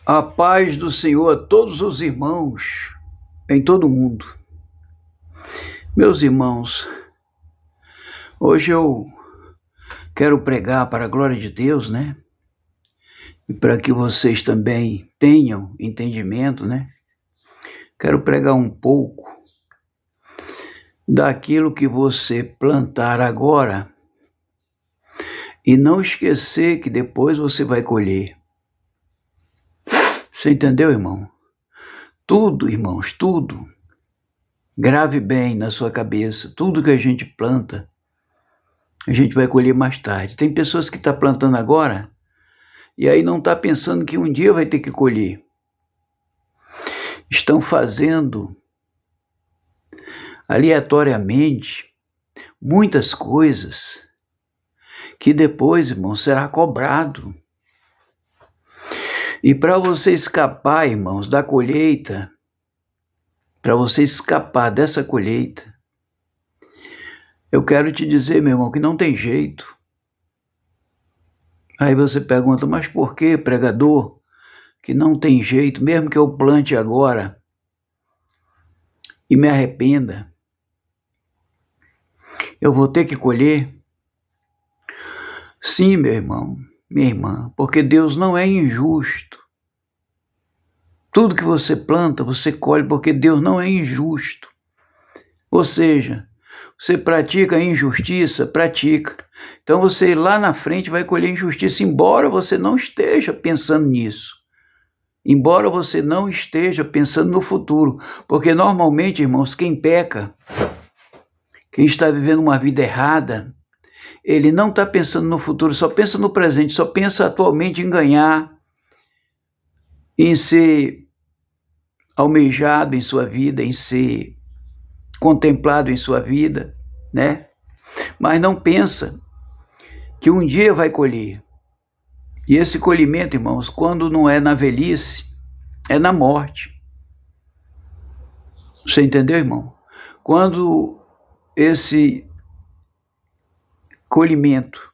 A paz do Senhor a todos os irmãos em todo o mundo. Meus irmãos, hoje eu quero pregar para a glória de Deus, né? E para que vocês também tenham entendimento, né? Quero pregar um pouco daquilo que você plantar agora e não esquecer que depois você vai colher. Você entendeu, irmão? Tudo, irmãos, tudo. Grave bem na sua cabeça. Tudo que a gente planta, a gente vai colher mais tarde. Tem pessoas que estão plantando agora e aí não está pensando que um dia vai ter que colher. Estão fazendo aleatoriamente muitas coisas que depois, irmão, será cobrado. E para você escapar, irmãos, da colheita, para você escapar dessa colheita, eu quero te dizer, meu irmão, que não tem jeito. Aí você pergunta, mas por que, pregador, que não tem jeito, mesmo que eu plante agora e me arrependa, eu vou ter que colher? Sim, meu irmão, minha irmã, porque Deus não é injusto. Tudo que você planta, você colhe, porque Deus não é injusto. Ou seja, você pratica injustiça, pratica. Então você lá na frente vai colher injustiça, embora você não esteja pensando nisso. Embora você não esteja pensando no futuro. Porque normalmente, irmãos, quem peca, quem está vivendo uma vida errada, ele não está pensando no futuro, só pensa no presente, só pensa atualmente em ganhar, em ser almejado em sua vida, em ser contemplado em sua vida, né? Mas não pensa que um dia vai colher. E esse colhimento, irmãos, quando não é na velhice, é na morte. Você entendeu, irmão? Quando esse colhimento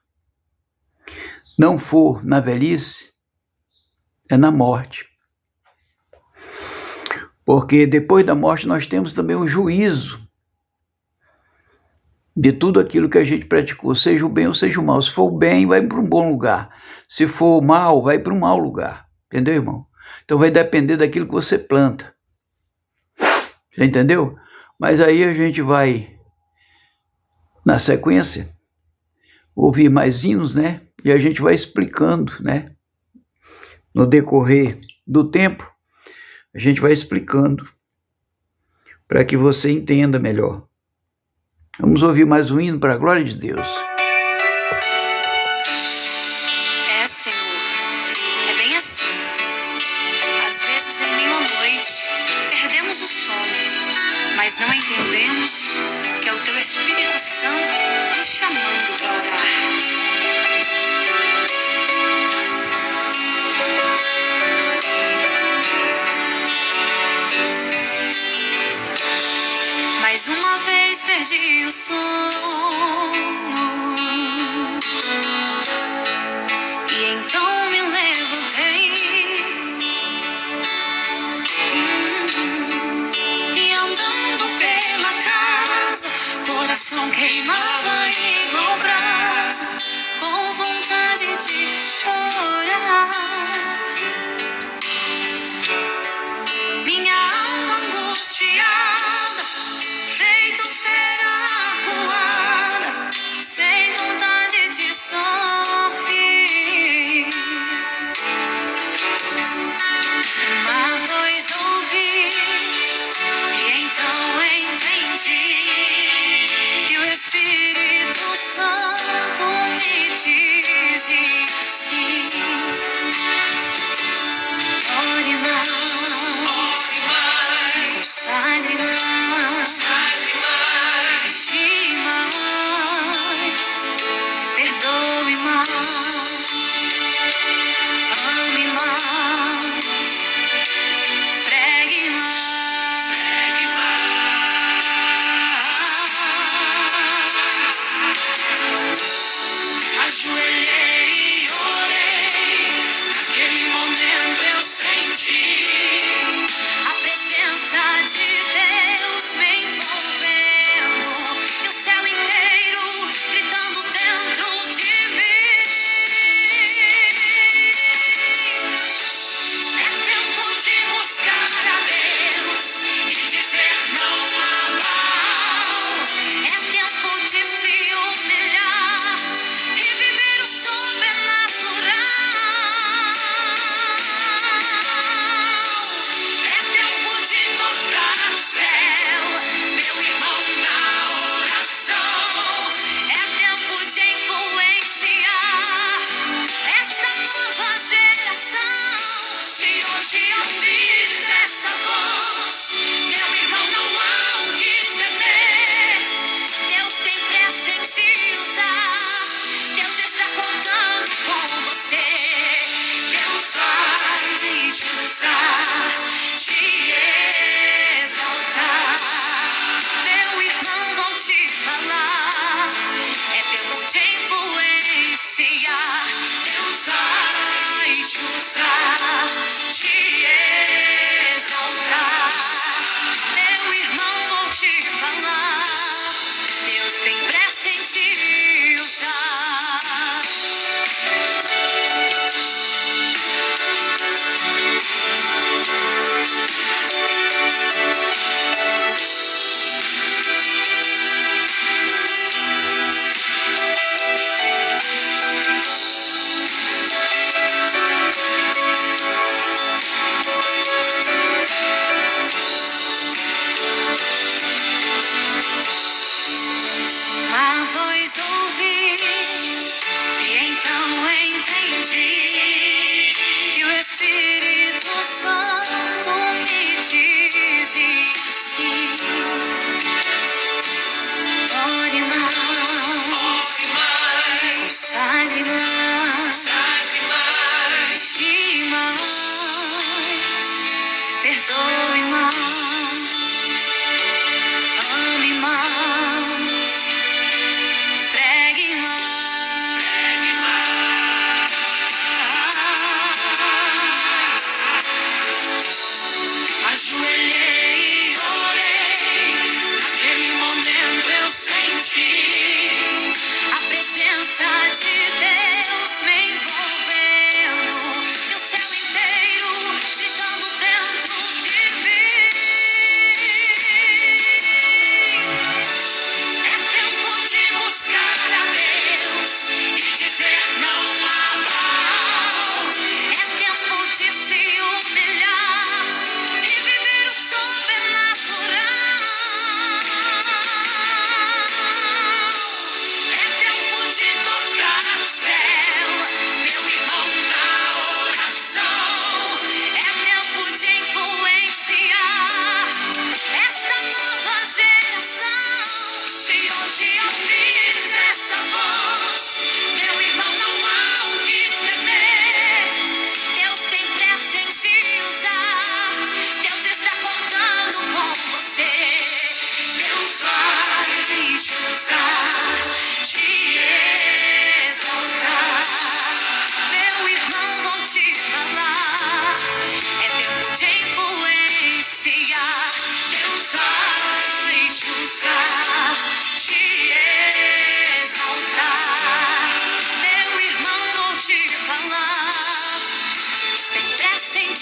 não for na velhice, é na morte. Porque depois da morte nós temos também um juízo de tudo aquilo que a gente praticou, seja o bem ou seja o mal. Se for o bem, vai para um bom lugar. Se for o mal, vai para um mau lugar. Entendeu, irmão? Então vai depender daquilo que você planta. Você entendeu? Mas aí a gente vai, na sequência, ouvir mais hinos, né? E a gente vai explicando, né? No decorrer do tempo, a gente vai explicando para que você entenda melhor. Vamos ouvir mais um hino para a glória de Deus. Senhor, é bem assim. Às vezes em meio à noite perdemos o sono, mas não entendemos que é o Teu Espírito Santo nos chamando para orar. Mais uma vez perdi o sono, e então me levantei, e andando pela casa, coração queimava igual brasa, com vontade de chorar. Minha alma angustiada, feito cera acuada, sem vontade de sorrir.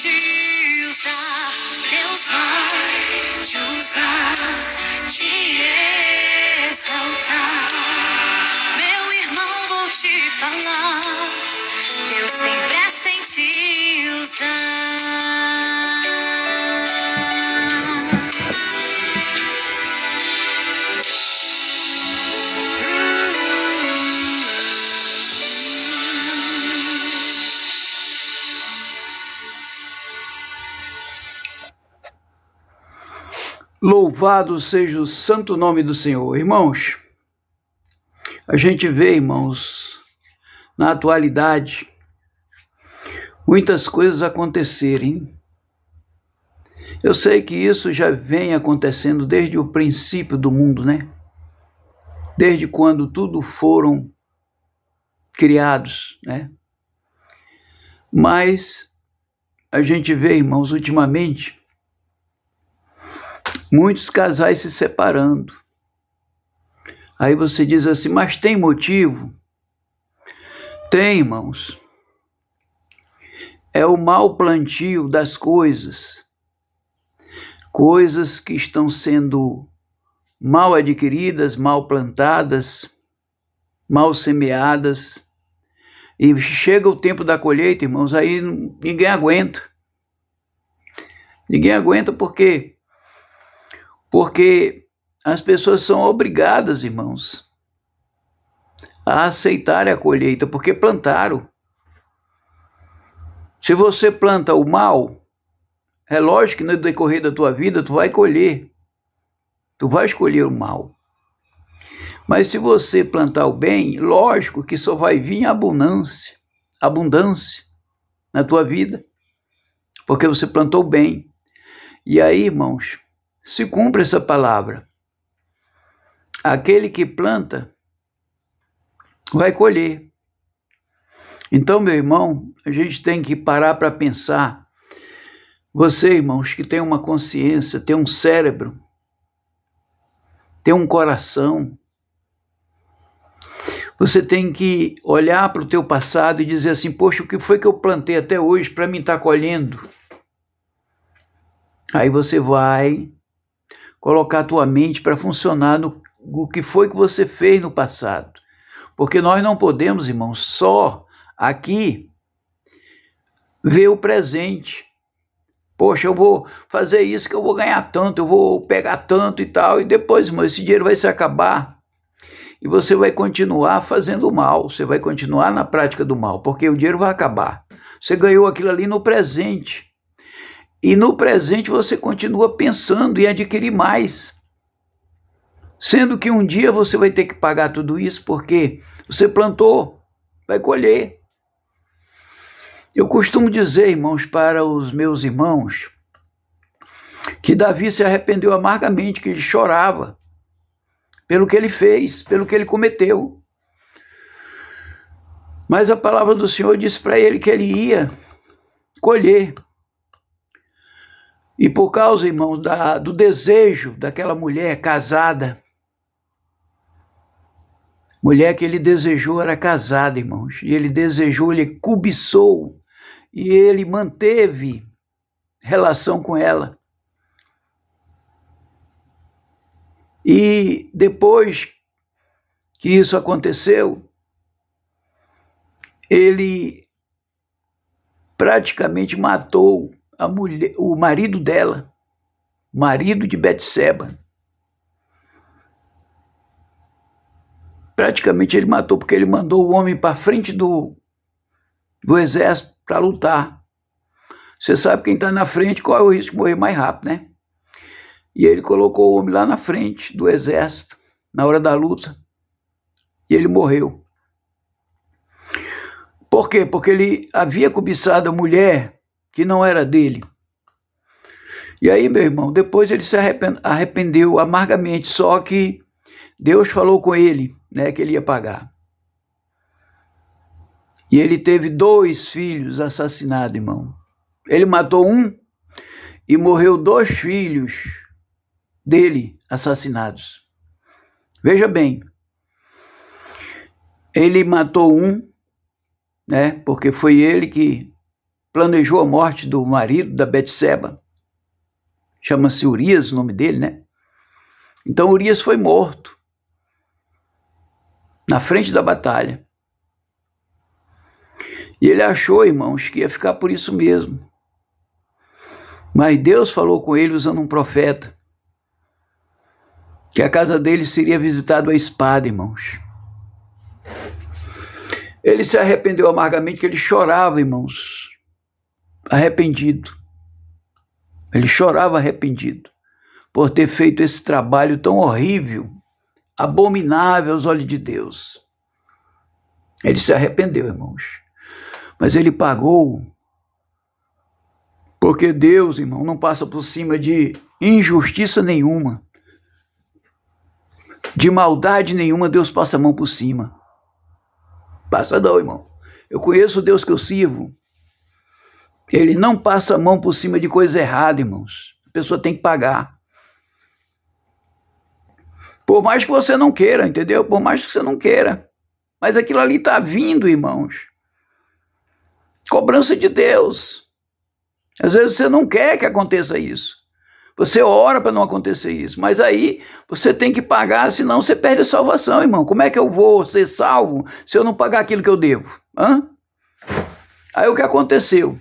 te usar, Deus vai te usar, te exaltar. Meu irmão, vou te falar, Deus tem pressa em te usar. Louvado seja o santo nome do Senhor. Irmãos, a gente vê, irmãos, na atualidade, muitas coisas acontecerem. Eu sei que isso já vem acontecendo desde o princípio do mundo, né? Desde quando tudo foram criados, né? Mas a gente vê, irmãos, ultimamente, muitos casais se separando. Aí você diz assim, mas tem motivo? Tem, irmãos. É o mau plantio das coisas. Coisas que estão sendo mal adquiridas, mal plantadas, mal semeadas. E chega o tempo da colheita, irmãos, aí ninguém aguenta. Ninguém aguenta porque as pessoas são obrigadas, irmãos, a aceitarem a colheita, porque plantaram. Se você planta o mal, é lógico que no decorrer da tua vida tu vai colher. Tu vai escolher o mal. Mas se você plantar o bem, lógico que só vai vir abundância na tua vida, porque você plantou o bem. E aí, irmãos, se cumpre essa palavra. Aquele que planta vai colher. Então, meu irmão, a gente tem que parar para pensar. Você, irmãos, que tem uma consciência, tem um cérebro, tem um coração, você tem que olhar para o teu passado e dizer assim, poxa, o que foi que eu plantei até hoje para mim estar colhendo? Aí você vai colocar a tua mente para funcionar no que foi que você fez no passado. Porque nós não podemos, irmãos, só aqui ver o presente. Poxa, eu vou fazer isso que eu vou ganhar tanto, eu vou pegar tanto e tal, e depois, irmão, esse dinheiro vai se acabar. E você vai continuar fazendo o mal, você vai continuar na prática do mal, porque o dinheiro vai acabar. Você ganhou aquilo ali no presente. E no presente você continua pensando em adquirir mais. Sendo que um dia você vai ter que pagar tudo isso, porque você plantou, vai colher. Eu costumo dizer, irmãos, para os meus irmãos, que Davi se arrependeu amargamente, que ele chorava pelo que ele fez, pelo que ele cometeu. Mas a palavra do Senhor disse para ele que ele ia colher. E por causa, irmãos, do desejo daquela mulher casada, mulher que ele desejou era casada, irmãos, e ele desejou, ele cobiçou, e ele manteve relação com ela. E depois que isso aconteceu, ele praticamente matou a mulher, o marido dela, marido de Betseba. Praticamente ele matou, porque ele mandou o homem para frente do exército para lutar. Você sabe quem está na frente, qual é o risco de morrer mais rápido, né? E ele colocou o homem lá na frente do exército, na hora da luta, e ele morreu. Por quê? Porque ele havia cobiçado a mulher que não era dele. E aí, meu irmão, depois ele se arrependeu amargamente, só que Deus falou com ele, né, que ele ia pagar. E ele teve 2 filhos assassinados, irmão. Ele matou um e morreu 2 filhos dele assassinados. Veja bem, ele matou um, né, porque foi ele que planejou a morte do marido da Betseba. Chama-se Urias o nome dele, né? Então Urias foi morto na frente da batalha. E ele achou, irmãos, que ia ficar por isso mesmo. Mas Deus falou com ele usando um profeta, que a casa dele seria visitada à espada, irmãos. Ele se arrependeu amargamente, que ele chorava, irmãos, arrependido. Ele chorava arrependido por ter feito esse trabalho tão horrível, abominável aos olhos de Deus. Ele se arrependeu, irmãos. Mas ele pagou, porque Deus, irmão, não passa por cima de injustiça nenhuma. De maldade nenhuma, Deus passa a mão por cima. Passa não, irmão. Eu conheço o Deus que eu sirvo. Ele não passa a mão por cima de coisa errada, irmãos. A pessoa tem que pagar. Por mais que você não queira, entendeu? Por mais que você não queira. Mas aquilo ali está vindo, irmãos. Cobrança de Deus. Às vezes você não quer que aconteça isso. Você ora para não acontecer isso. Mas aí você tem que pagar, senão você perde a salvação, irmão. Como é que eu vou ser salvo se eu não pagar aquilo que eu devo? Hã? Aí o que aconteceu?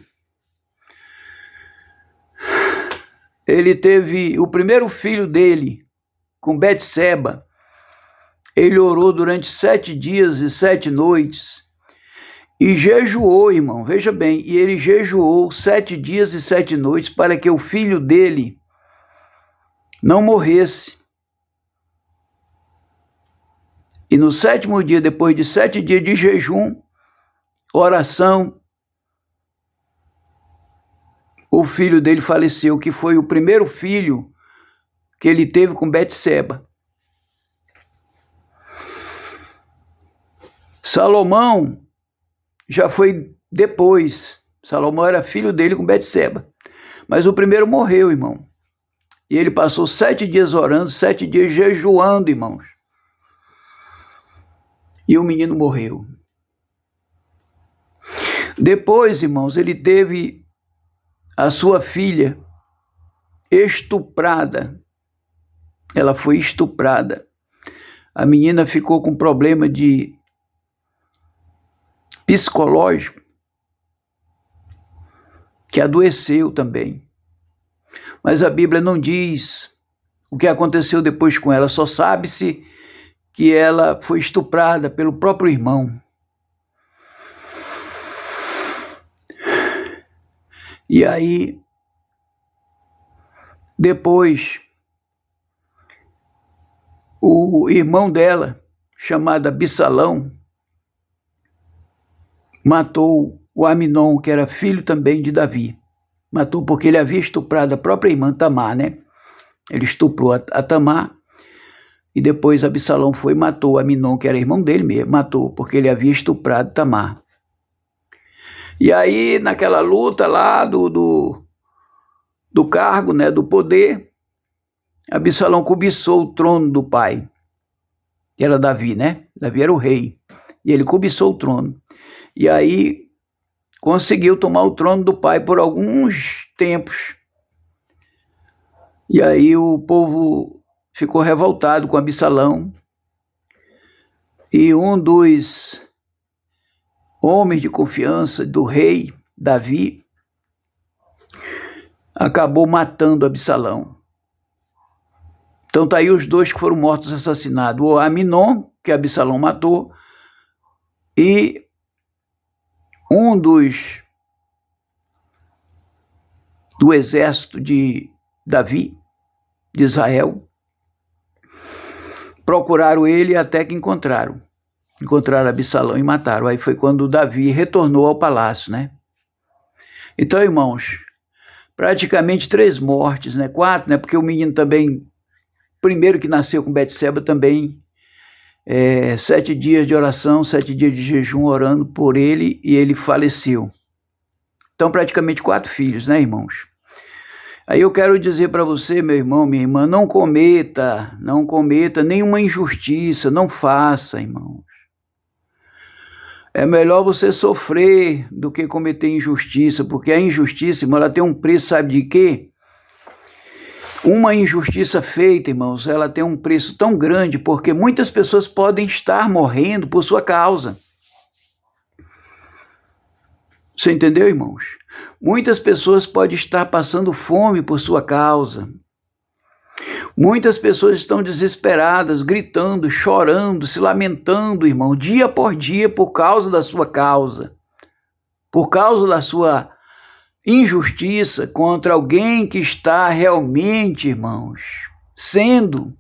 Ele teve o primeiro filho dele, com Betseba. Ele orou durante 7 dias e 7 noites e jejuou, irmão, veja bem, e ele jejuou 7 dias e 7 noites para que o filho dele não morresse. E no 7º dia, depois de 7 dias de jejum, oração, o filho dele faleceu, que foi o primeiro filho que ele teve com Betseba. Salomão já foi depois. Salomão era filho dele com Betseba. Mas o primeiro morreu, irmão. E ele passou 7 dias orando, 7 dias jejuando, irmãos. E o menino morreu. Depois, irmãos, ele teve a sua filha estuprada. Ela foi estuprada. A menina ficou com problema de psicológico, que adoeceu também. Mas a Bíblia não diz o que aconteceu depois com ela, só sabe-se que ela foi estuprada pelo próprio irmão. E aí, depois, o irmão dela, chamado Absalão, matou o Aminon, que era filho também de Davi. Matou porque ele havia estuprado a própria irmã Tamar, né? Ele estuprou a Tamar e depois Absalão foi e matou Aminon, que era irmão dele mesmo. Matou porque ele havia estuprado Tamar. E aí, naquela luta lá do cargo, né, do poder, Absalão cobiçou o trono do pai, que era Davi, né? Davi era o rei. E ele cobiçou o trono. E aí conseguiu tomar o trono do pai por alguns tempos. E aí o povo ficou revoltado com Absalão. E um dos homens de confiança do rei Davi acabou matando Absalão. Então tá aí os dois que foram mortos, assassinados. O Aminon, que Absalão matou, e um do exército de Davi, de Israel. Procuraram ele até que encontraram. Encontraram Absalão e mataram. Aí foi quando Davi retornou ao palácio, né? Então, irmãos, praticamente 3 mortes, né? 4, né? Porque o menino também, primeiro que nasceu com Betseba, também 7 dias de oração, 7 dias de jejum orando por ele, e ele faleceu. Então, praticamente 4 filhos, né, irmãos? Aí eu quero dizer para você, meu irmão, minha irmã, não cometa nenhuma injustiça, não faça, irmãos. É melhor você sofrer do que cometer injustiça, porque a injustiça, irmão, ela tem um preço, sabe de quê? Uma injustiça feita, irmãos, ela tem um preço tão grande, porque muitas pessoas podem estar morrendo por sua causa. Você entendeu, irmãos? Muitas pessoas podem estar passando fome por sua causa. Muitas pessoas estão desesperadas, gritando, chorando, se lamentando, irmão, dia por dia por causa da sua causa, por causa da sua injustiça contra alguém que está realmente, irmãos, sendo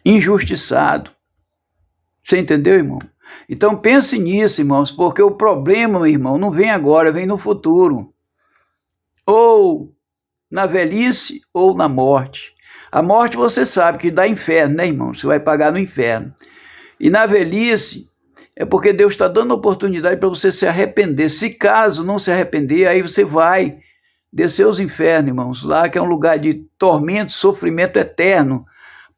injustiçado. Você entendeu, irmão? Então pense nisso, irmãos, porque o problema, meu irmão, não vem agora, vem no futuro. Ou na velhice ou na morte. A morte você sabe que dá inferno, né, irmão? Você vai pagar no inferno. E na velhice é porque Deus está dando oportunidade para você se arrepender. Se caso não se arrepender, aí você vai descer aos infernos, irmãos. Lá que é um lugar de tormento, sofrimento eterno,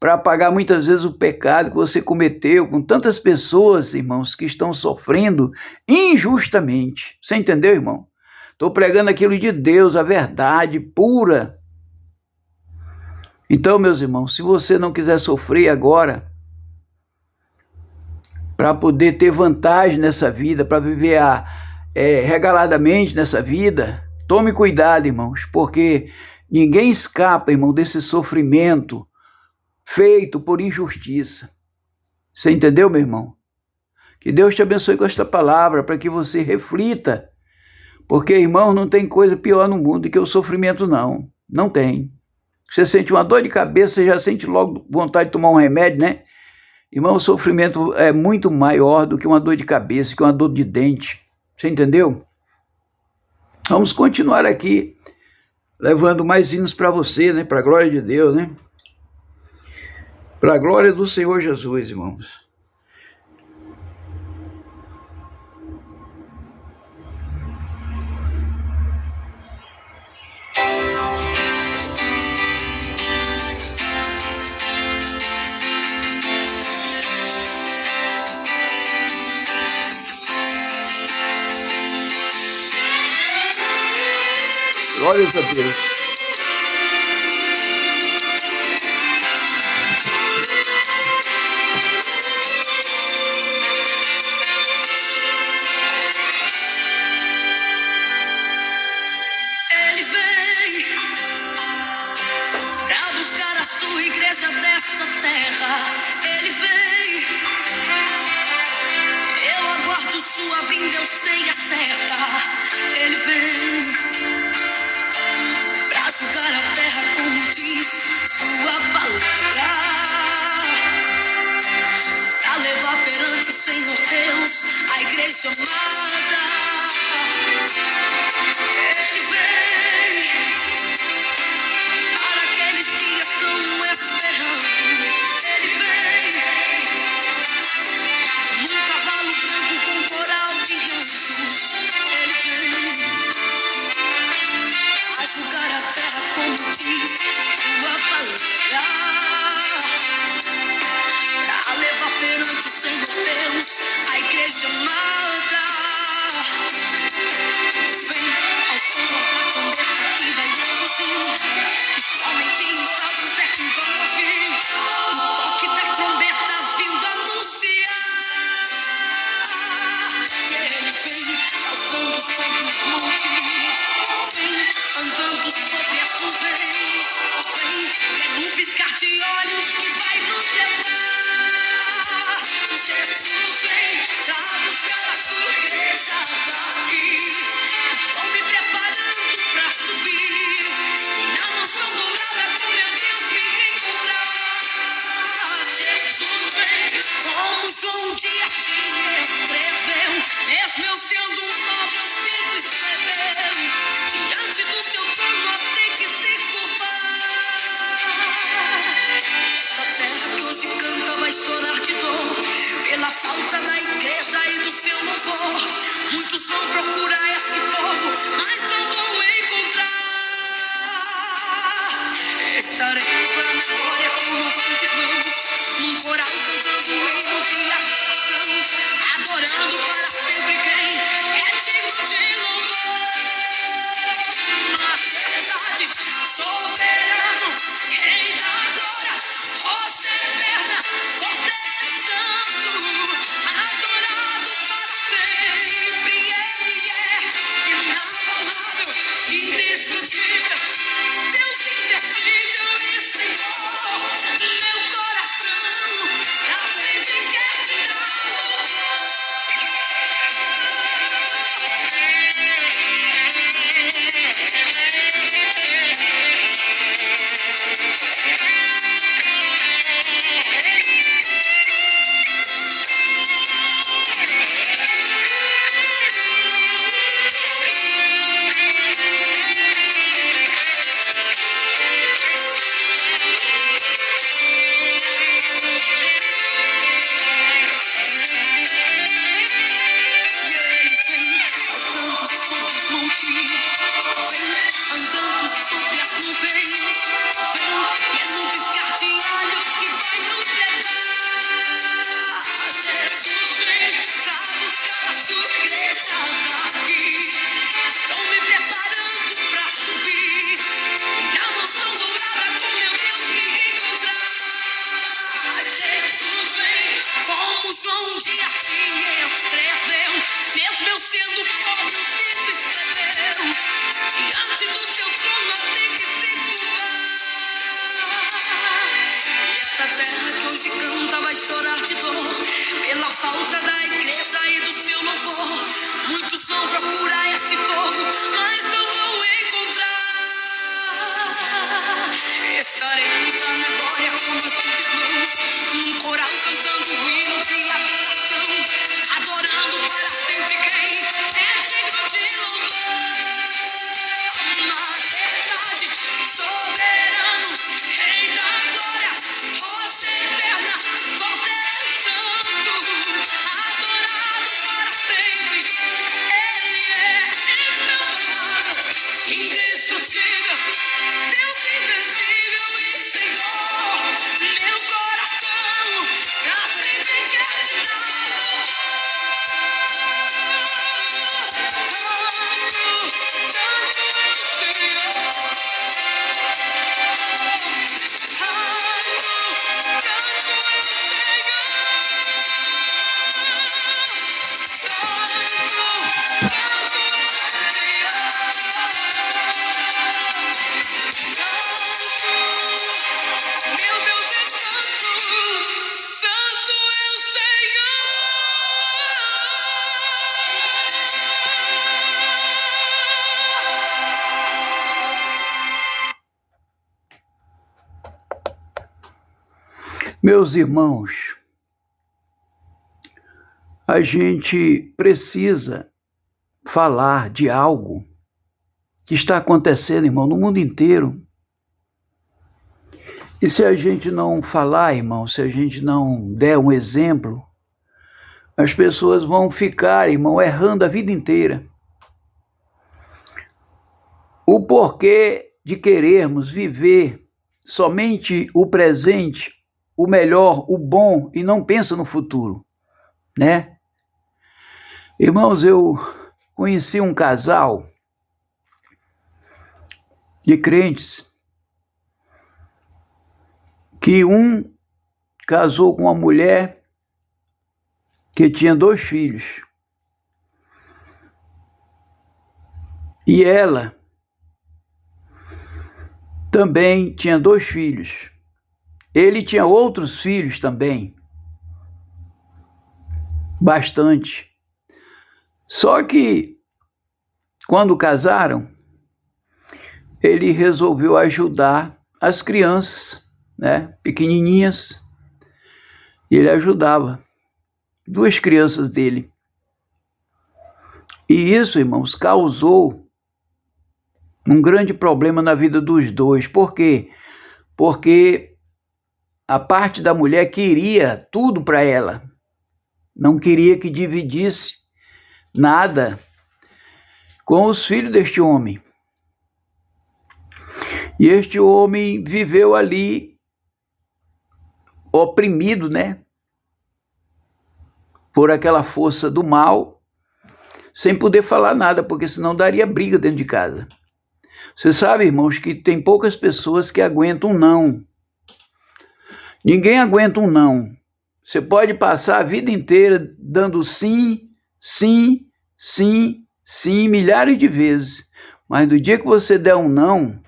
para pagar muitas vezes o pecado que você cometeu com tantas pessoas, irmãos, que estão sofrendo injustamente. Você entendeu, irmão? Estou pregando aquilo de Deus, a verdade pura. Então, meus irmãos, se você não quiser sofrer agora, para poder ter vantagem nessa vida, para viver regaladamente nessa vida, tome cuidado, irmãos, porque ninguém escapa, irmão, desse sofrimento feito por injustiça. Você entendeu, meu irmão? Que Deus te abençoe com esta palavra, para que você reflita, porque, irmão, não tem coisa pior no mundo do que o sofrimento, não. Não tem. Você sente uma dor de cabeça, você já sente logo vontade de tomar um remédio, né? Irmão, o sofrimento é muito maior do que uma dor de cabeça, que uma dor de dente. Você entendeu? Vamos continuar aqui, levando mais hinos para você, né? Para a glória de Deus, né? Para a glória do Senhor Jesus, irmãos. Glórias a Deus. Ele vem pra buscar a sua igreja dessa terra. Ele vem. Eu aguardo sua vinda, eu sei a certa. Ele vem julgar a terra como diz sua palavra, pra levar perante o Senhor Deus a igreja amada. Ele vem para aqueles que estão esperando. Ele vem num cavalo branco com coral de anjos. Ele vem julgar a terra como diz sua palavra, pra levar perante o Senhor Deus a igreja amada. Vem ao som da trombeta que vai ressurgir, e somente os salvos é quem vão ouvir o toque da trombeta vindo anunciar. E ele vem saltando sobre os montes, andando sobre as nuvens, vem num piscar de olhos que vai nos levar. Jesus vem pra buscar a sua igreja daqui. Estou me preparando pra subir e na mansão dourada com meu Deus me encontrar. Jesus vem como João um dia se escreveu, mesmo eu sendo um pobre eu sinto escrever. Diante do seu trono tem que se curvar. Essa terra que hoje canta vai chorar de dor pela falta da igreja e do seu louvor. Muitos vão procurar esse povo, mas não vão encontrar. Estaremos na memória com nossos irmãos, num coral cantando o hino de adoração, adorando para sendo pobre, o Cristo escreveu. Diante do seu trono tem que se curvar. E essa terra que hoje canta vai chorar de dor pela falta da igreja e do seu louvor. Muitos vão procurar esse povo, mas não vão encontrar. Estaremos na memória com nossos irmãos, num coral cantando o hino de adoração, adorando para sempre quem é digno de louvor. Majestade, soberano, Rei da glória, rocha eterna, poder santo, adorado para sempre. Ele é inefável, indestrutível, Deus invencível e Senhor. Meu coração pra sempre quer te dar louvor. Santo, santo é o Senhor. Meu Deus é santo, santo é o Senhor. Meus irmãos, a gente precisa falar de algo que está acontecendo, irmão, no mundo inteiro. E se a gente não falar, irmão, se a gente não der um exemplo, as pessoas vão ficar, irmão, errando a vida inteira. O porquê de querermos viver somente o presente, o melhor, o bom, e não pensa no futuro, né? Irmãos, eu conheci um casal de crentes que um casou com uma mulher que tinha 2 filhos. E ela também tinha 2 filhos. Ele tinha outros filhos também. Bastante. Só que, quando casaram, ele resolveu ajudar as crianças, né, pequenininhas. E ele ajudava 2 crianças dele. E isso, irmãos, causou um grande problema na vida dos dois. Por quê? Porque a parte da mulher queria tudo para ela. Não queria que dividisse nada com os filhos deste homem. E este homem viveu ali oprimido, né? Por aquela força do mal, sem poder falar nada, porque senão daria briga dentro de casa. Você sabe, irmãos, que tem poucas pessoas que aguentam um não. Ninguém aguenta um não. Você pode passar a vida inteira dando sim, sim, sim, sim, milhares de vezes. Mas no dia que você der um não,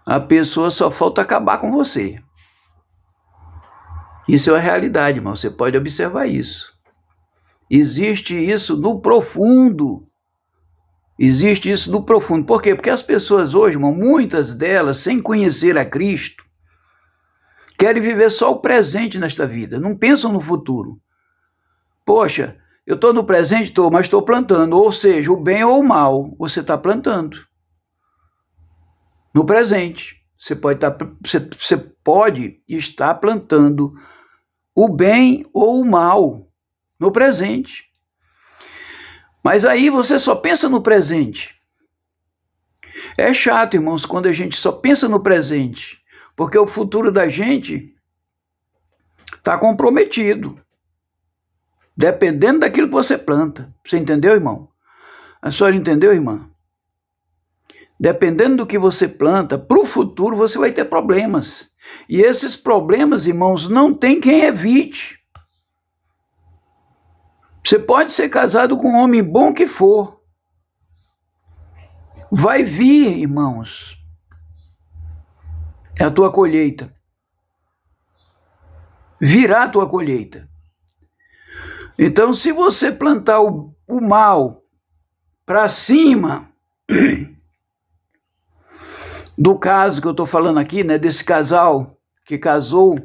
a pessoa só falta acabar com você. Isso é a realidade, irmão. Você pode observar isso. Existe isso no profundo. Existe isso no profundo. Por quê? Porque as pessoas hoje, irmão, muitas delas, sem conhecer a Cristo, querem viver só o presente nesta vida. Não pensam no futuro. Poxa, eu estou no presente, mas estou plantando. Ou seja, o bem ou o mal, você está plantando. No presente. Você pode estar plantando o bem ou o mal no presente. Mas aí você só pensa no presente. É chato, irmãos, quando a gente só pensa no presente, porque o futuro da gente está comprometido, dependendo daquilo que você planta. Você entendeu, irmão? A senhora entendeu, irmã? Dependendo do que você planta, para o futuro você vai ter problemas. E esses problemas, irmãos, não tem quem evite. Você pode ser casado com um homem bom que for. Vai vir, irmãos, a tua colheita. Virá a tua colheita. Então, se você plantar o mal para cima do caso que eu estou falando aqui, né, desse casal que casou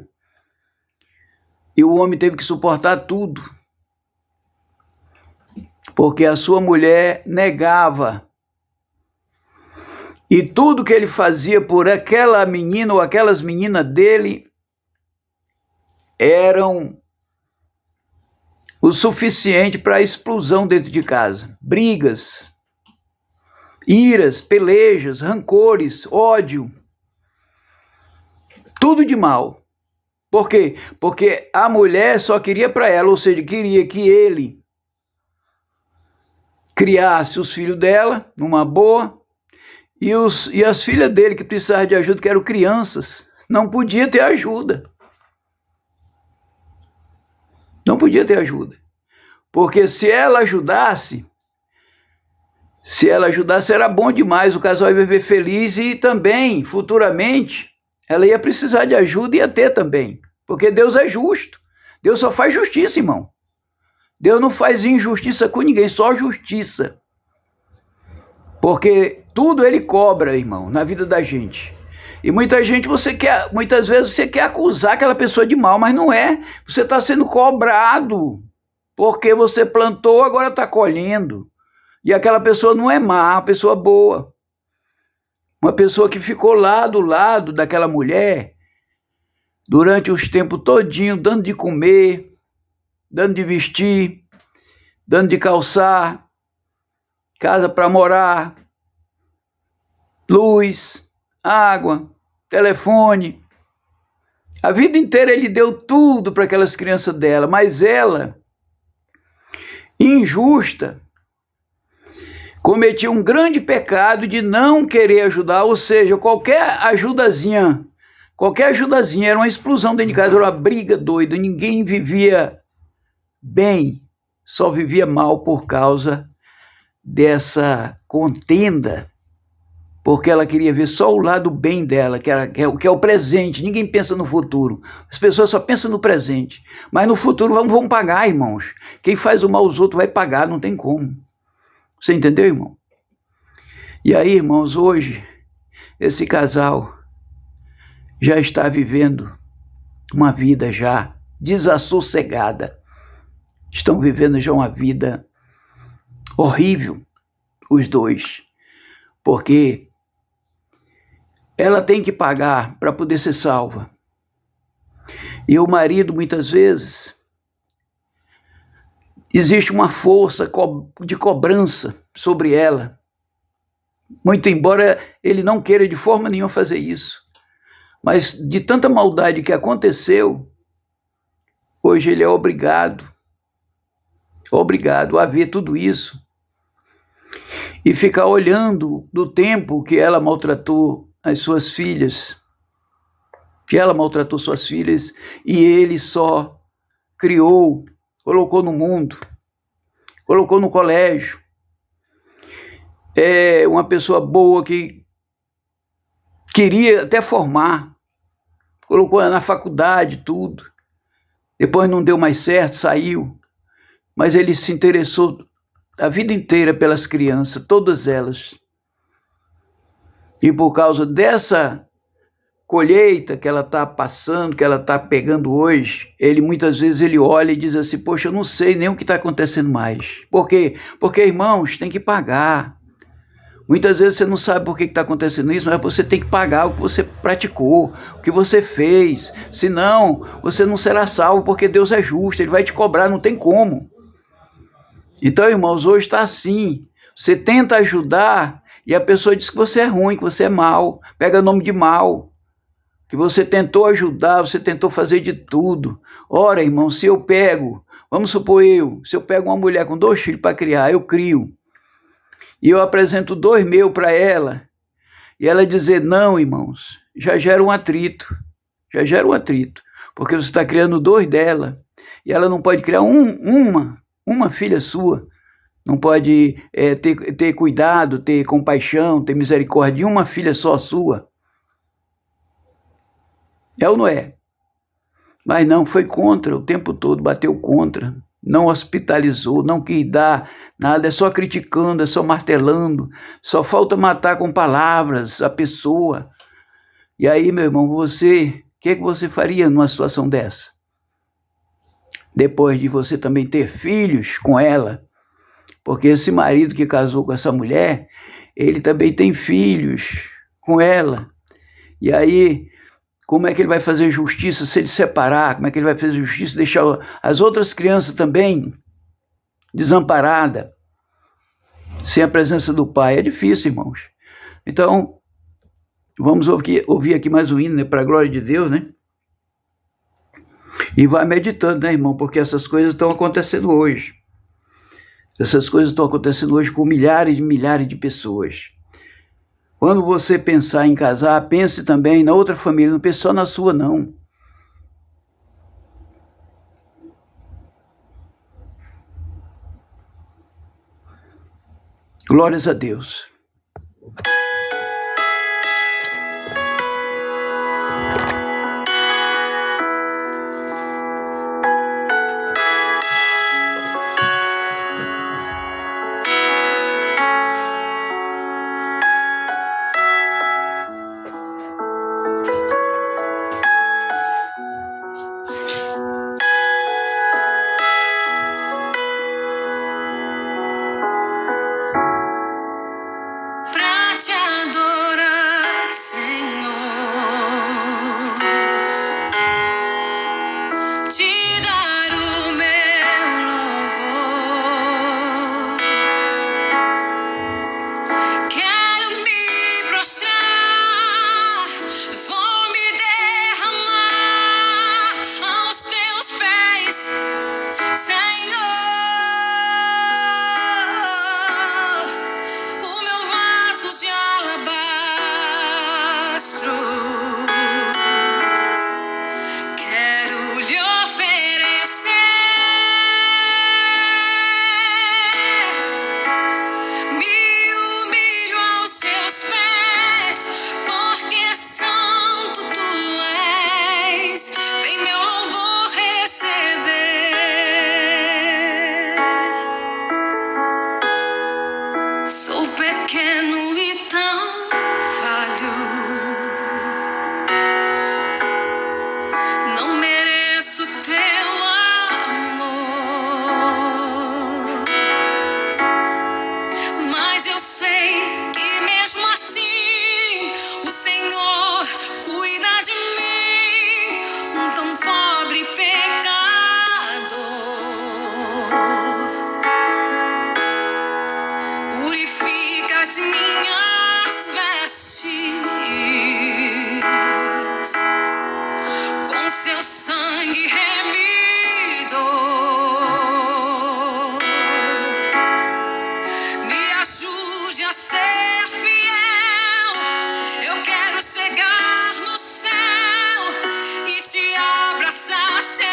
e o homem teve que suportar tudo, porque a sua mulher negava. E tudo que ele fazia por aquela menina ou aquelas meninas dele eram o suficiente para a explosão dentro de casa. Brigas, iras, pelejas, rancores, ódio. Tudo de mal. Por quê? Porque a mulher só queria para ela, ou seja, queria que ele criasse os filhos dela numa boa, e as filhas dele que precisavam de ajuda, que eram crianças, não podia ter ajuda. Não podia ter ajuda. Porque se ela ajudasse era bom demais, o casal ia viver feliz e também, futuramente, ela ia precisar de ajuda e ia ter também. Porque Deus é justo. Deus só faz justiça, irmão. Deus não faz injustiça com ninguém, só justiça. Porque tudo ele cobra, irmão, na vida da gente. E muitas vezes você quer acusar aquela pessoa de mal, mas não é. Você está sendo cobrado, porque você plantou, agora está colhendo. E aquela pessoa não é má, uma pessoa boa. Uma pessoa que ficou lá do lado daquela mulher, durante os tempos todinho, dando de comer, dando de vestir, dando de calçar, casa para morar, luz, água, telefone. A vida inteira ele deu tudo para aquelas crianças dela, mas ela, injusta, cometia um grande pecado de não querer ajudar, ou seja, qualquer ajudazinha era uma explosão dentro de casa, era uma briga doida, ninguém vivia bem, só vivia mal por causa dessa contenda, porque ela queria ver só o lado bem dela, que é o presente. Ninguém pensa no futuro. As pessoas só pensam no presente. Mas no futuro vão pagar, irmãos. Quem faz o mal aos outros vai pagar, não tem como. Você entendeu, irmão? E aí, irmãos, hoje, esse casal já está vivendo uma vida já desassossegada. Estão vivendo já uma vida horrível, os dois. Porque ela tem que pagar para poder ser salva. E o marido, muitas vezes, existe uma força de cobrança sobre ela. Muito embora ele não queira de forma nenhuma fazer isso. Mas de tanta maldade que aconteceu, hoje ele é obrigado a ver tudo isso. E ficar olhando do tempo que ela maltratou as suas filhas, e ele só criou, colocou no mundo, colocou no colégio. É uma pessoa boa que queria até formar, colocou na faculdade, tudo. Depois não deu mais certo, saiu. Mas ele se interessou a vida inteira pelas crianças, todas elas. E por causa dessa colheita que ela está passando, que ela está pegando hoje, muitas vezes ele olha e diz assim, poxa, eu não sei nem o que está acontecendo mais. Por quê? Porque, irmãos, tem que pagar. Muitas vezes você não sabe por que está acontecendo isso, mas você tem que pagar o que você praticou, o que você fez. Senão, você não será salvo, porque Deus é justo, Ele vai te cobrar, não tem como. Então, irmãos, hoje está assim. Você tenta ajudar e a pessoa diz que você é ruim, que você é mau, pega nome de mal, que você tentou ajudar, você tentou fazer de tudo. Ora, irmão, se eu pego, vamos supor se eu pego uma mulher com 2 filhos para criar, eu crio, e eu apresento 2 meus para ela, e ela dizer não, irmãos, já gera um atrito, porque você está criando 2 dela, e ela não pode criar uma Uma filha sua não pode ter cuidado, ter compaixão, ter misericórdia de uma filha só sua? É ou não é? Mas não, foi contra o tempo todo, bateu contra, não hospitalizou, não quis dar nada, é só criticando, é só martelando, só falta matar com palavras a pessoa. E aí, meu irmão, o que você faria numa situação dessa? Depois de você também ter filhos com ela, porque esse marido que casou com essa mulher, ele também tem filhos com ela. E aí, como é que ele vai fazer justiça se ele separar? Como é que ele vai fazer justiça deixar as outras crianças também desamparadas, sem a presença do pai? É difícil, irmãos. Então, vamos ouvir aqui mais um hino, né, para a glória de Deus, né? E vai meditando, né, irmão? Porque essas coisas estão acontecendo hoje. Essas coisas estão acontecendo hoje com milhares e milhares de pessoas. Quando você pensar em casar, pense também na outra família, não pense só na sua, não. Glórias a Deus. Pra te adorar, Senhor, te dar o meu louvor. Quero me prostrar, vou me derramar aos teus pés, Senhor. O meu vaso de alabastro, quero lhe oferecer. Me humilho aos seus pés, porque santo tu és. Vem meu louvor receber. Sou pequeno e tão falho, não mereço teu amor, mas eu sei que mesmo assim o Senhor cuida de mim, um tão pobre pecador. Purifica as minhas vestes com seu sangue remidor. Me ajude a ser fiel. Eu quero chegar no céu e te abraçar, Senhor.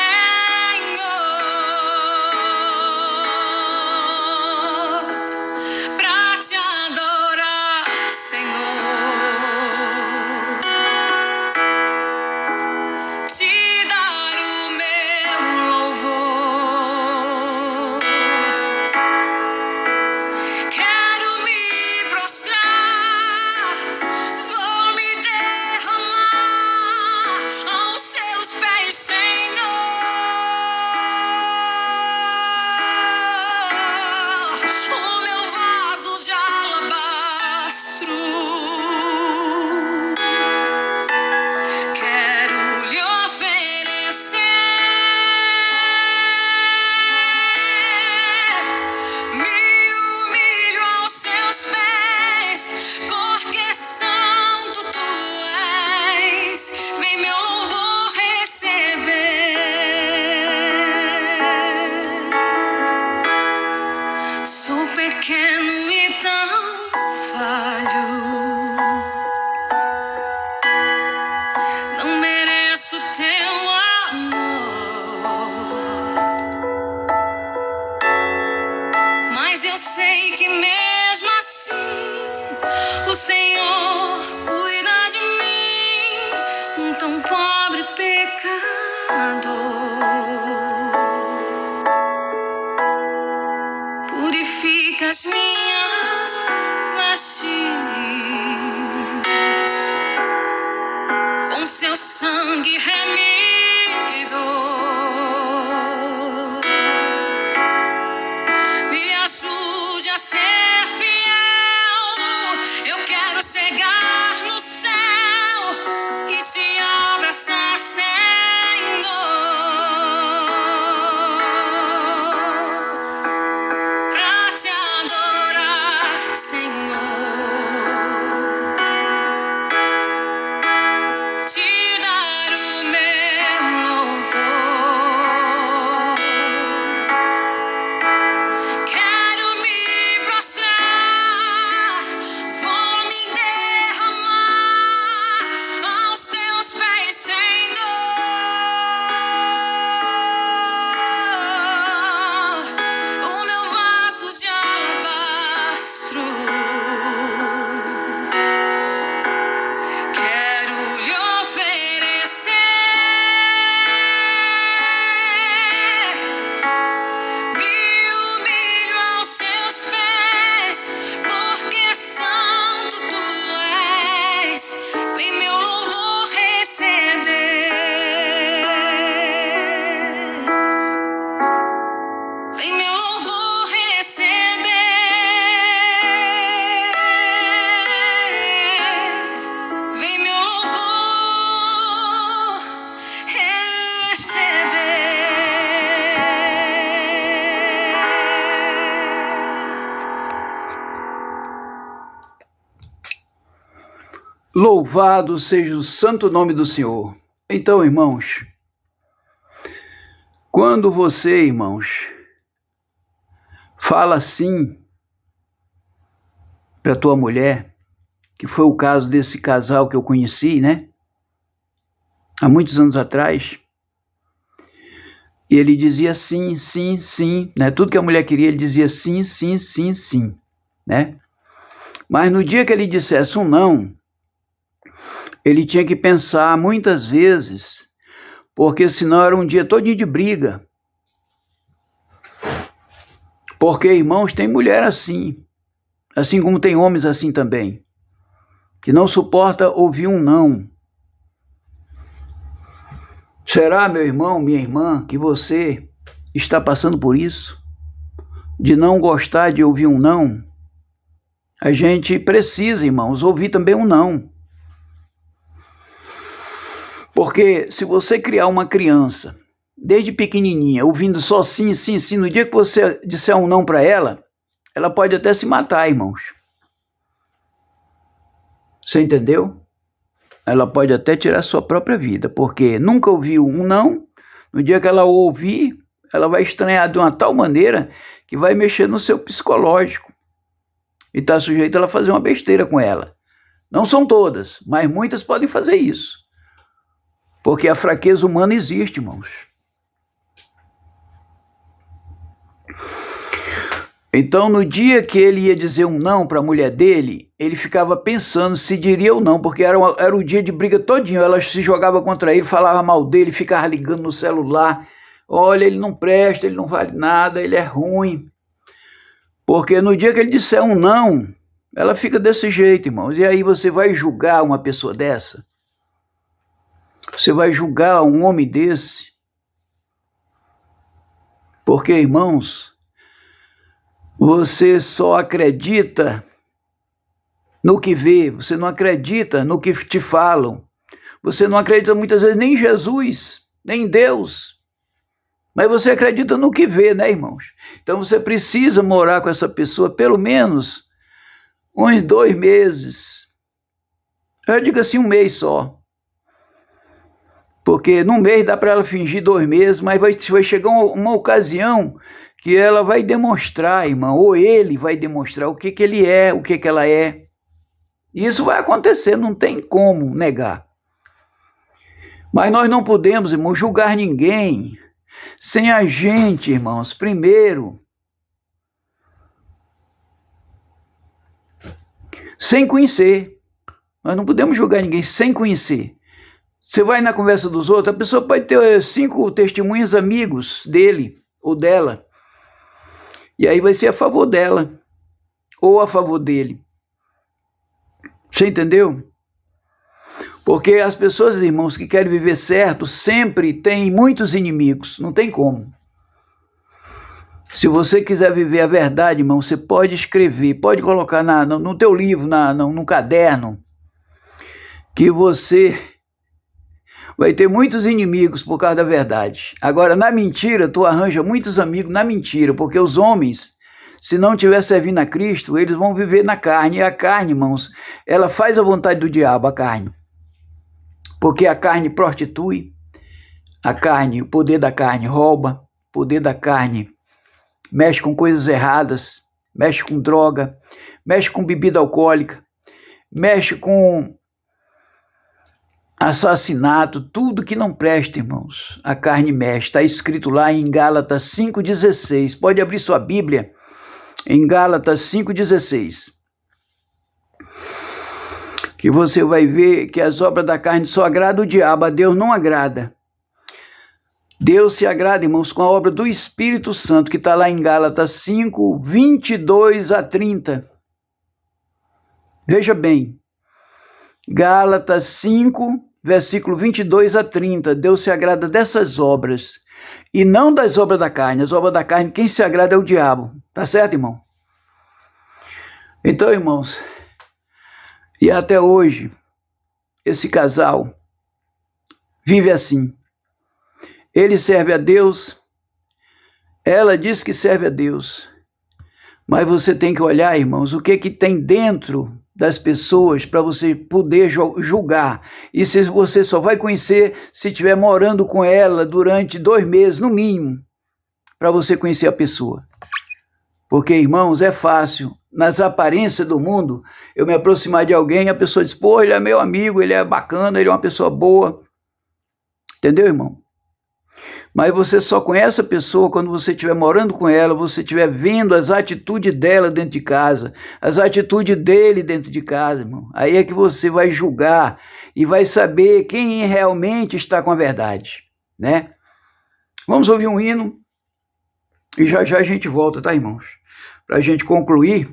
Pra te adorar, Senhor, te dar o meu louvor. Quero me prostrar, vou me derramar Senhor cuida de mim, um tão pobre pecador. Purifica as minhas vestes com seu sangue remido. Me ajude a ser fiel. Eu quero chegar no céu e te abraçar, Senhor. Pra te adorar, Senhor. Te dar o meu louvor. Quero me prostrar, vou me derramar aos teus pés, Senhor. O meu vaso de alabastro. Quero lhe oferecer. Me humilho aos seus pés, porque santo tu és. Vem meu louvor receber. Vem meu louvor receber. Vem meu louvor receber. Louvado seja o santo nome do Senhor. Então, irmãos, quando você, irmãos, fala assim para tua mulher, que foi o caso desse casal que eu conheci, né? Há muitos anos atrás. E ele dizia sim, sim, sim, né? Tudo que a mulher queria, ele dizia sim, sim, sim, sim, né? Mas no dia que ele dissesse um não, ele tinha que pensar muitas vezes, porque senão era um dia todinho de briga. Porque, irmãos, tem mulher assim como tem homens assim também, que não suporta ouvir um não. Será, meu irmão, minha irmã, que você está passando por isso? De não gostar de ouvir um não? A gente precisa, irmãos, ouvir também um não. Porque se você criar uma criança, desde pequenininha, ouvindo só sim, sim, sim, no dia que você disser um não para ela, ela pode até se matar, irmãos. Você entendeu? Ela pode até tirar sua própria vida, porque nunca ouviu um não. No dia que ela ouvir, ela vai estranhar de uma tal maneira que vai mexer no seu psicológico. E está sujeito a ela fazer uma besteira com ela. Não são todas, mas muitas podem fazer isso. Porque a fraqueza humana existe, irmãos. Então, no dia que ele ia dizer um não para a mulher dele, ele ficava pensando se diria ou não, porque era o dia de briga todinho. Ela se jogava contra ele, falava mal dele, ficava ligando no celular. Olha, ele não presta, ele não vale nada, ele é ruim. Porque no dia que ele disser um não, ela fica desse jeito, irmãos. E aí você vai julgar uma pessoa dessa? Você vai julgar um homem desse? Porque, irmãos, você só acredita no que vê, você não acredita no que te falam. Você não acredita muitas vezes nem em Jesus, nem em Deus. Mas você acredita no que vê, né, irmãos? Então você precisa morar com essa pessoa pelo menos uns 2 meses. Eu digo assim, 1 mês só. Porque num mês dá para ela fingir 2 meses, mas vai chegar uma ocasião que ela vai demonstrar, irmão, ou ele vai demonstrar o que ele é, o que ela é. E isso vai acontecer, não tem como negar. Mas nós não podemos, irmão, julgar ninguém sem a gente, irmãos, primeiro sem conhecer. Nós não podemos julgar ninguém sem conhecer. Você vai na conversa dos outros, a pessoa pode ter 5 testemunhas amigos dele ou dela. E aí vai ser a favor dela ou a favor dele. Você entendeu? Porque as pessoas, irmãos, que querem viver certo, sempre têm muitos inimigos. Não tem como. Se você quiser viver a verdade, irmão, você pode escrever, pode colocar no teu livro, no caderno, que você vai ter muitos inimigos por causa da verdade. Agora, na mentira, tu arranja muitos amigos na mentira, porque os homens, se não estiver servindo a Cristo, eles vão viver na carne. E a carne, irmãos, ela faz a vontade do diabo, a carne. Porque a carne prostitui, a carne, o poder da carne rouba, o poder da carne mexe com coisas erradas, mexe com droga, mexe com bebida alcoólica, mexe com assassinato, tudo que não presta, irmãos. A carne mexe. Está escrito lá em Gálatas 5,16. Pode abrir sua Bíblia em Gálatas 5,16. Que você vai ver que as obras da carne só agradam o diabo, a Deus não agrada. Deus se agrada, irmãos, com a obra do Espírito Santo, que está lá em Gálatas 5, 22 a 30. Veja bem, Gálatas 5, versículo 22 a 30. Deus se agrada dessas obras, e não das obras da carne. As obras da carne, quem se agrada é o diabo. Tá certo, irmão? Então, irmãos, e até hoje, esse casal vive assim. Ele serve a Deus, ela diz que serve a Deus. Mas você tem que olhar, irmãos, o que tem dentro das pessoas para você poder julgar. E se você só vai conhecer se estiver morando com ela durante 2 meses, no mínimo, para você conhecer a pessoa. Porque, irmãos, é fácil, nas aparências do mundo, eu me aproximar de alguém e a pessoa diz, pô, ele é meu amigo, ele é bacana, ele é uma pessoa boa. Entendeu, irmão? Mas você só conhece a pessoa quando você estiver morando com ela, você estiver vendo as atitudes dela dentro de casa, as atitudes dele dentro de casa, irmão. Aí é que você vai julgar e vai saber quem realmente está com a verdade, né? Vamos ouvir um hino e já já a gente volta, tá, irmãos? Para a gente concluir,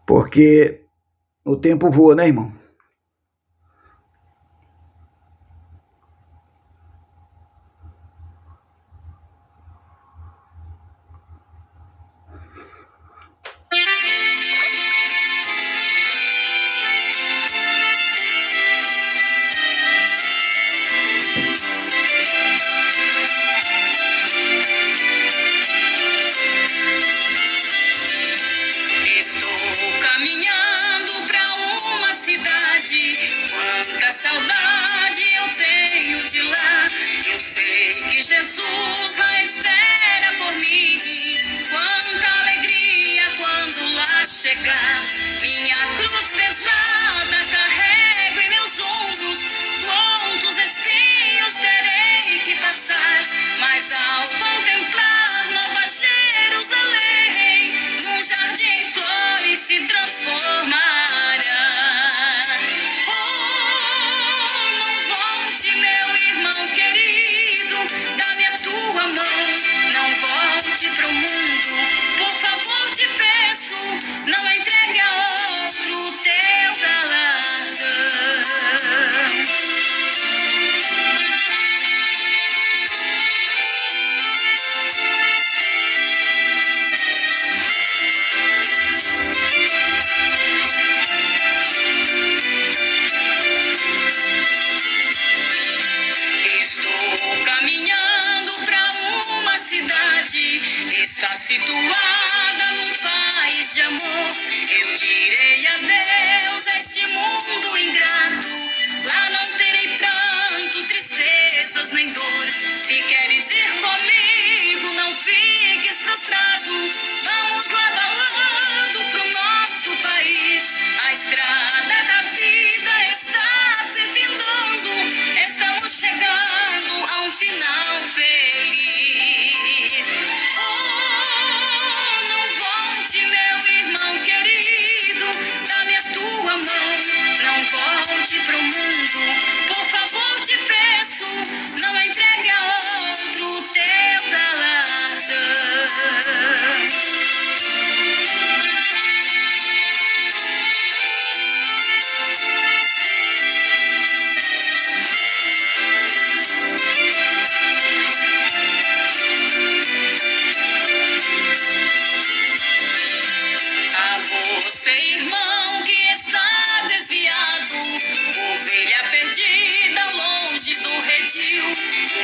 porque o tempo voa, né, irmão? Saudade eu tenho de lá. Eu sei que Jesus lá espera por mim. Quanta alegria quando lá chegar. Minha cruz pesada carrego em meus ombros. Quantos espinhos terei que passar. Mas ao contemplar Nova Jerusalém, num jardim flores se transformará. Pro mundo, por favor te peço, não entregue a outro teu galardão. Estou caminhando pra uma cidade, está situada num país de amor. Eu direi adeus a este mundo ingrato. Lá não terei pranto, tristezas nem dor. Se queres ir comigo, não fiques prostrado. Vamos lado a lado pro nosso país. A estrada da vida está se findando. Estamos chegando a um final feliz. Não volte, meu irmão querido. volte pro mundo. Por favor, te peço, não entregue a outro o teu galardão. A você, irmão, que está desviado, ovelha perdida longe do redil,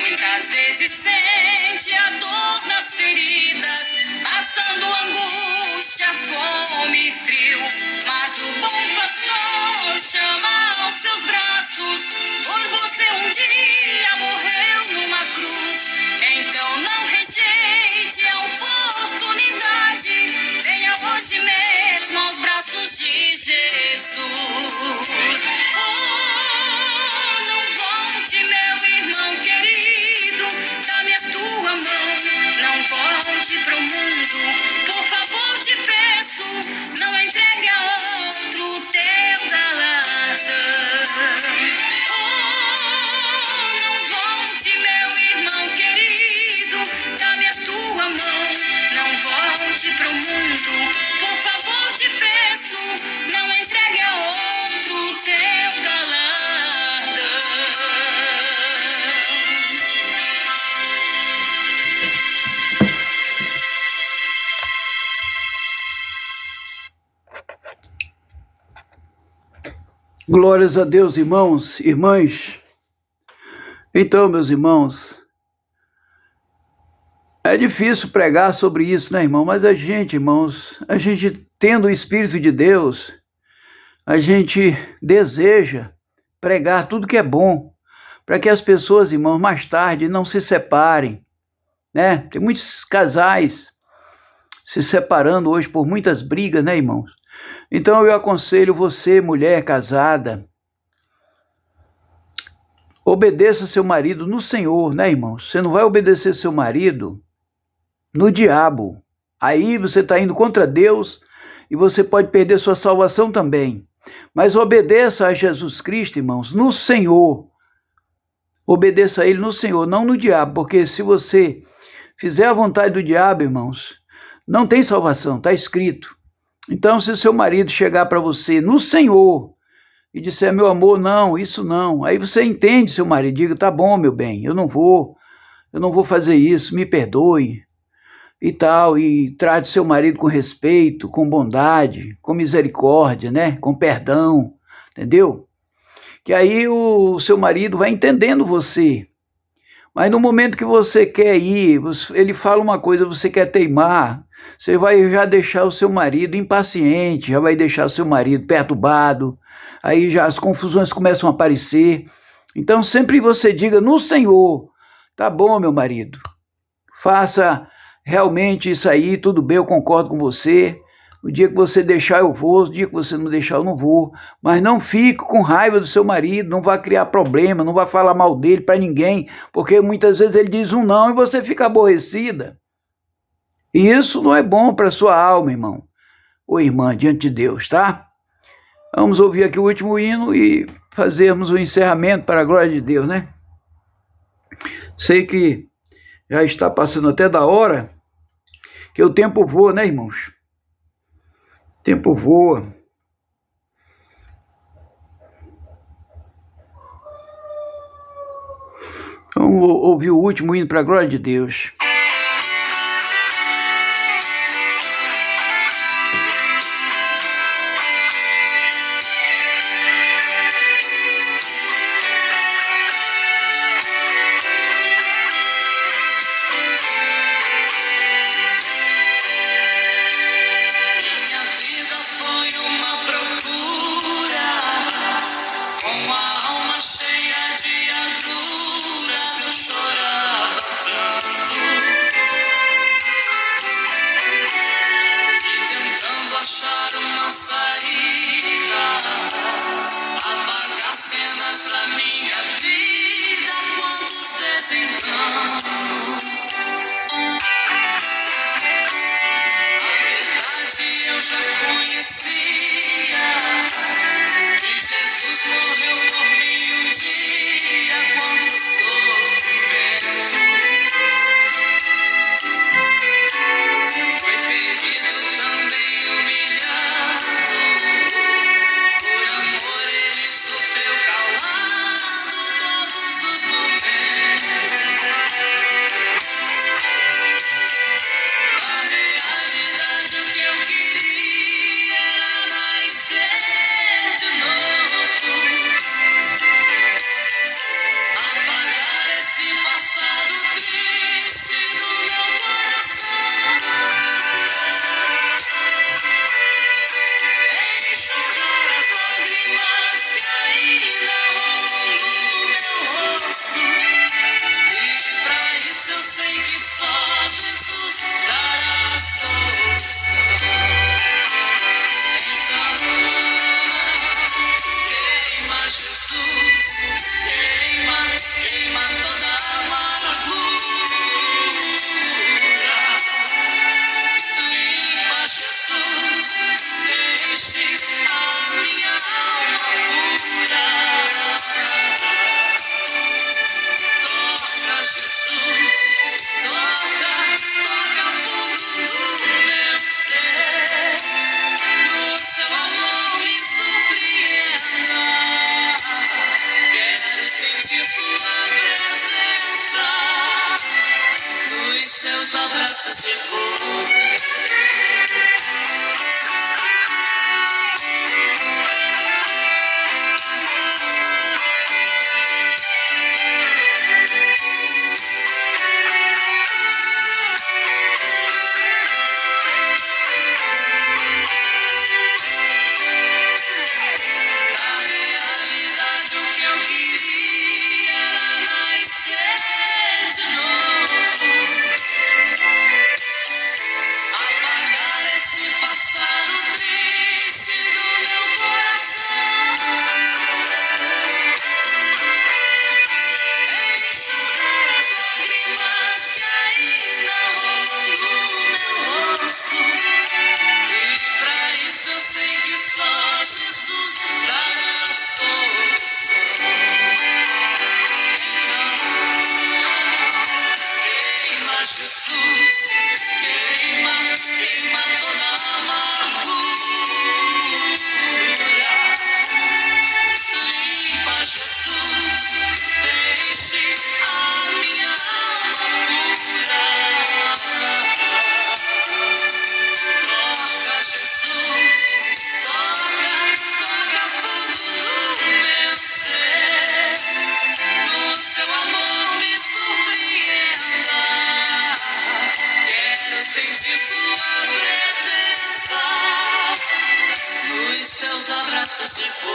muitas vezes sente a dor nas feridas, passando angústia, fome e frio. Mas o bom pastor chama aos seus braços, por você um dia morreu numa cruz. Então não rejeite a oportunidade, venha hoje mesmo aos braços de Jesus. Oh, não volte, meu irmão querido, dá-me a tua mão, não volte pro mundo. Por favor, te peço, não entregue a outro o teu galardão. Oh, não volte, meu irmão querido, dá-me a tua mão, não volte pro mundo. Por favor, te peço, não entregue a outro o teu galardão. Glórias a Deus, irmãos, irmãs. Então, meus irmãos, é difícil pregar sobre isso, né, irmão? Mas a gente, irmãos, a gente tendo o Espírito de Deus, a gente deseja pregar tudo que é bom, para que as pessoas, irmãos, mais tarde não se separem, né? Tem muitos casais se separando hoje por muitas brigas, né, irmãos? Então eu aconselho você, mulher casada, obedeça seu marido no Senhor, né, irmãos? Você não vai obedecer seu marido no diabo. Aí você está indo contra Deus e você pode perder sua salvação também. Mas obedeça a Jesus Cristo, irmãos, no Senhor. Obedeça a Ele no Senhor, não no diabo, porque se você fizer a vontade do diabo, irmãos, não tem salvação, está escrito. Então, se o seu marido chegar para você no Senhor e disser, meu amor, não, isso não, aí você entende seu marido, diga, tá bom, meu bem, eu não vou fazer isso, me perdoe e tal, e trate seu marido com respeito, com bondade, com misericórdia, né, com perdão, entendeu? Que aí o seu marido vai entendendo você. Mas no momento que você quer ir, ele fala uma coisa, você quer teimar, você vai já deixar o seu marido impaciente, já vai deixar o seu marido perturbado, aí já as confusões começam a aparecer. Então sempre você diga no Senhor, tá bom, meu marido, faça realmente isso aí, tudo bem, eu concordo com você. O dia que você deixar eu vou, o dia que você não deixar eu não vou. Mas não fique com raiva do seu marido, não vá criar problema, não vá falar mal dele para ninguém, porque muitas vezes ele diz um não e você fica aborrecida. E isso não é bom para sua alma, irmão ou irmã, diante de Deus, tá? Vamos ouvir aqui o último hino e fazermos o encerramento para a glória de Deus, né? Sei que já está passando até da hora, que o tempo voa, né, irmãos? O tempo voa. Vamos ouvir o último hino para a glória de Deus. Cheia de agruras, eu chorava tanto. abraços de fogo. Abraços de fogo.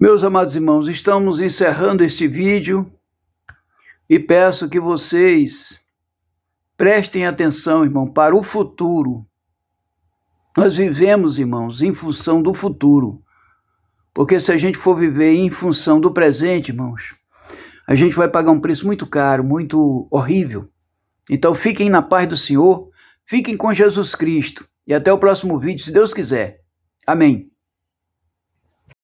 Meus amados irmãos, estamos encerrando este vídeo e peço que vocês prestem atenção, irmão, para o futuro. Nós vivemos, irmãos, em função do futuro. Porque se a gente for viver em função do presente, irmãos, a gente vai pagar um preço muito caro, muito horrível. Então fiquem na paz do Senhor, fiquem com Jesus Cristo. E até o próximo vídeo, se Deus quiser. Amém.